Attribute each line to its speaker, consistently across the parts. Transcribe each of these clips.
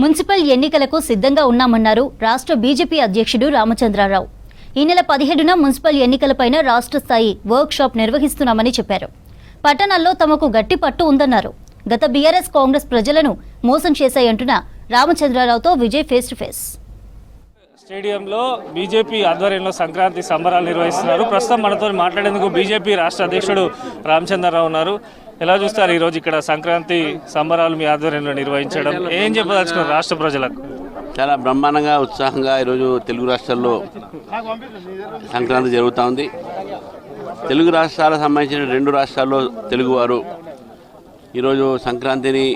Speaker 1: Municipal ఎన్నికలకు సిద్ధంగా ఉన్నామన్నారు రాష్ట్ర బీజేపీ అధ్యక్షుడు రామచంద్రరావు. ఈ నెల 17న మున్సిపల్ ఎన్నికలపైన రాష్ట్ర స్థాయి వర్క్ షాప్ నిర్వహిస్తున్నామని చెప్పారు. పట్టణాల్లో తమకు గట్టి పట్టు ఉందన్నారు. గత బీఆర్ఎస్ కాంగ్రెస్ ప్రజలను మోసం చేశాయంటున్న రామచంద్రరావుతో విజయ్ ఫేస్ టు ఫేస్.
Speaker 2: స్టేడియంలో బీజేపీ ఆధ్వర్యంలో సంక్రాంతి సంబరాలు నిర్వహిస్తున్నారు. ప్రస్తుతం మనతో మాట్లాడేందుకు బీజేపీ రాష్ట్ర అధ్యక్షుడు రామచంద్రరావు ఉన్నారు. ఎలా చూస్తారు ఈరోజు ఇక్కడ సంక్రాంతి సంబరాలు మీ ఆధ్వర్యంలో నిర్వహించడం? ఏం చెప్పదలుచుకున్నారు రాష్ట్ర ప్రజలకు?
Speaker 3: చాలా బ్రహ్మాండంగా ఉత్సాహంగా ఈరోజు తెలుగు రాష్ట్రాల్లో సంక్రాంతి జరుగుతూ ఉంది. తెలుగు రాష్ట్రాలకు సంబంధించిన 2 రాష్ట్రాల్లో తెలుగువారు ఈరోజు సంక్రాంతిని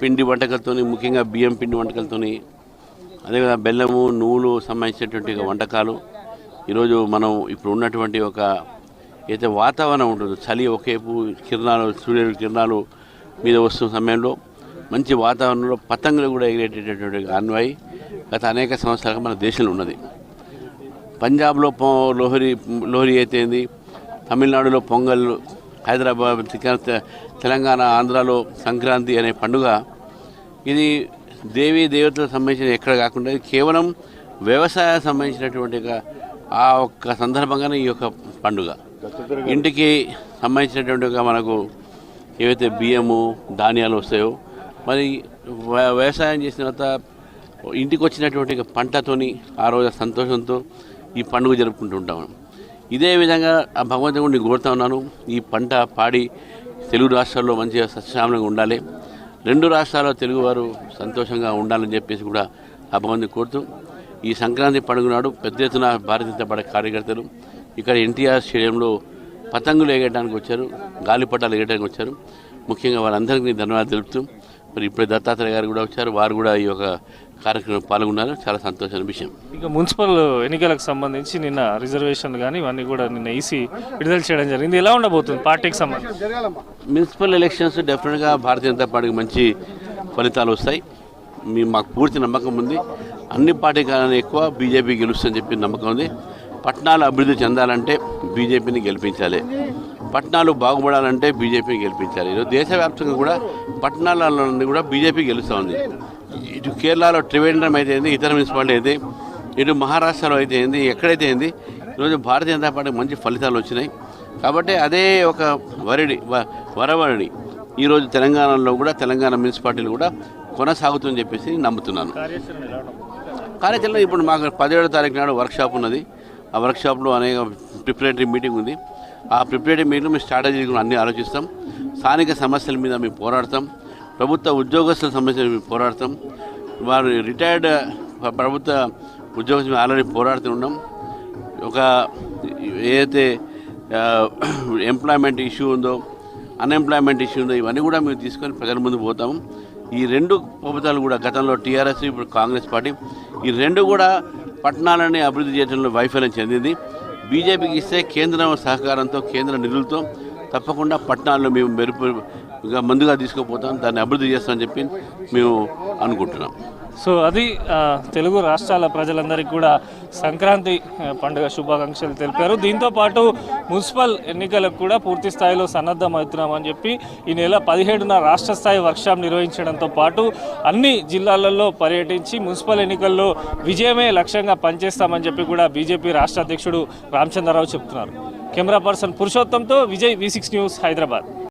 Speaker 3: పిండి వంటకాలతో, ముఖ్యంగా బియ్యం పిండి వంటకాలతో, అదేవిధంగా బెల్లము నువ్వులు సంబంధించినటువంటి వంటకాలు ఈరోజు మనం ఇప్పుడు ఉన్నటువంటి ఒక అయితే వాతావరణం ఉంటుందో చలి ఒకేపు కిరణాలు సూర్యుడి కిరణాలు మీద వస్తున్న సమయంలో మంచి వాతావరణంలో పతంగులు కూడా ఎగిరేటటువంటి అన్వయి గత అనేక సంవత్సరాలుగా మన దేశంలో ఉన్నది. పంజాబ్లో లోహరి అయితేంది, తమిళనాడులో పొంగల్, హైదరాబాద్, తెలంగాణ, ఆంధ్రాలో సంక్రాంతి అనే పండుగ ఇది దేవీ దేవతలకు సంబంధించిన ఎక్కడ కాకుండా కేవలం వ్యవసాయానికి సంబంధించినటువంటి ఆ ఒక్క సందర్భంగానే ఈ యొక్క పండుగ ఇంటికి సంబంధించినటువంటి మనకు ఏవైతే బియ్యము ధాన్యాలు వస్తాయో మరి వ్యవసాయం చేసిన తర్వాత ఇంటికి వచ్చినటువంటి పంటతోని ఆ రోజు సంతోషంతో ఈ పండుగ జరుపుకుంటూ ఉంటాము. ఇదే విధంగా ఆ భగవంతుడిని కోరుతా ఉన్నాను. ఈ పంట పాడి తెలుగు రాష్ట్రాల్లో మంచిగా సస్యశ్యామలంగా ఉండాలి, 2 రాష్ట్రాల్లో తెలుగువారు సంతోషంగా ఉండాలని చెప్పేసి కూడా ఆ భగవంతుని కోరుతూ ఈ సంక్రాంతి పండుగ నాడు పెద్ద ఎత్తున భారతీయ జనతా పార్టీ కార్యకర్తలు ఇక్కడ ఎన్టీఆర్ స్టేడియంలో పతంగులు ఎగరడానికి వచ్చారు, గాలిపటాలు ఎగరడానికి వచ్చారు. ముఖ్యంగా వారందరికీ ధన్యవాదాలు తెలుపుతూ మరి ఇప్పుడే దత్తాత్రేయ గారు కూడా వచ్చారు, వారు కూడా ఈ యొక్క కార్యక్రమం పాల్గొన్నారు. చాలా సంతోషమైన విషయం.
Speaker 2: ఇక మున్సిపల్ ఎన్నికలకు సంబంధించి నిన్న రిజర్వేషన్లు కానీ ఇవన్నీ కూడా నిన్న ఈసీ విడుదల చేయడం జరిగింది. ఎలా ఉండబోతుంది పార్టీకి సంబంధించి?
Speaker 3: మున్సిపల్ ఎలక్షన్స్ డెఫినెట్గా భారతీయ జనతా పార్టీకి మంచి ఫలితాలు వస్తాయి. మాకు పూర్తి నమ్మకం ఉంది. అన్ని పార్టీ కన్నా ఎక్కువ బీజేపీ గెలుస్తుందని చెప్పి నమ్మకం ఉంది. పట్టణాలు అభివృద్ధి చెందాలంటే బీజేపీని గెలిపించాలి, పట్టణాలు బాగుపడాలంటే బీజేపీని గెలిపించాలి. ఈరోజు దేశవ్యాప్తంగా కూడా పట్టణాలలో కూడా బీజేపీ గెలుస్తూ ఉంది. ఇటు కేరళలో త్రివేంద్రం అయితే ఏంది, ఇతర మున్సిపాలిటీ అయితే, ఇటు మహారాష్ట్రలో అయితే ఏంది, ఎక్కడైతే ఏంది, ఈరోజు భారతీయ జనతా పార్టీకి మంచి ఫలితాలు వచ్చినాయి. కాబట్టి అదే ఒక వరవడి ఈరోజు తెలంగాణలో కూడా తెలంగాణ మున్సిపాలిటీలు కూడా కొనసాగుతుందని చెప్పేసి నమ్ముతున్నాను. కార్యాచరణ ఇప్పుడు మాకు 17వ తారీఖు నాడు వర్క్షాప్ ఉన్నది. ఆ వర్క్షాప్లో అనేక ప్రిపరేటరీ మీటింగ్ ఉంది. ఆ ప్రిపరేటరీ మీటింగ్లో మేము స్ట్రాటజీ కూడా అన్నీ ఆలోచిస్తాం. స్థానిక సమస్యల మీద మేము పోరాడతాం, ప్రభుత్వ ఉద్యోగస్తుల సమస్యల మీద పోరాడతాం. వారు రిటైర్డ్ ప్రభుత్వ ఉద్యోగస్తులు ఆల్రెడీ పోరాడుతున్నాం. ఒక ఏదైతే ఎంప్లాయ్మెంట్ ఇష్యూ ఉందో, అన్ఎంప్లాయ్మెంట్ ఇష్యూ ఉందో, ఇవన్నీ కూడా మేము తీసుకొని ప్రజల ముందు పోతాము. ఈ 2 ప్రభుత్వాలు కూడా గతంలో టీఆర్ఎస్, ఇప్పుడు కాంగ్రెస్ పార్టీ, ఈ 2 కూడా పట్టణాలని అభివృద్ధి చేయడంలో వైఫల్యం చెందింది. బీజేపీకి ఇస్తే కేంద్రం సహకారంతో, కేంద్ర నిధులతో తప్పకుండా పట్టణాల్లో మేము మెరుపుగా ముందుగా తీసుకుపోతాం, దాన్ని అభివృద్ధి చేస్తామని చెప్పి మేము అనుకుంటున్నాం.
Speaker 2: సో అది తెలుగు రాష్ట్రాల ప్రజలందరికీ కూడా సంక్రాంతి పండుగ శుభాకాంక్షలు తెలిపారు. దీంతోపాటు మున్సిపల్ ఎన్నికలకు కూడా పూర్తి స్థాయిలో సన్నద్ధమవుతున్నామని చెప్పి ఈ నెల 17న రాష్ట్ర స్థాయి వర్క్షాప్ నిర్వహించడంతో పాటు అన్ని జిల్లాలలో పర్యటించి మున్సిపల్ ఎన్నికల్లో విజయమే లక్ష్యంగా పనిచేస్తామని చెప్పి కూడా బీజేపీ రాష్ట్ర అధ్యక్షుడు రామచంద్రరావు చెప్తున్నారు. కెమెరా పర్సన్ పురుషోత్తంతో విజయ్, V6 న్యూస్, హైదరాబాద్.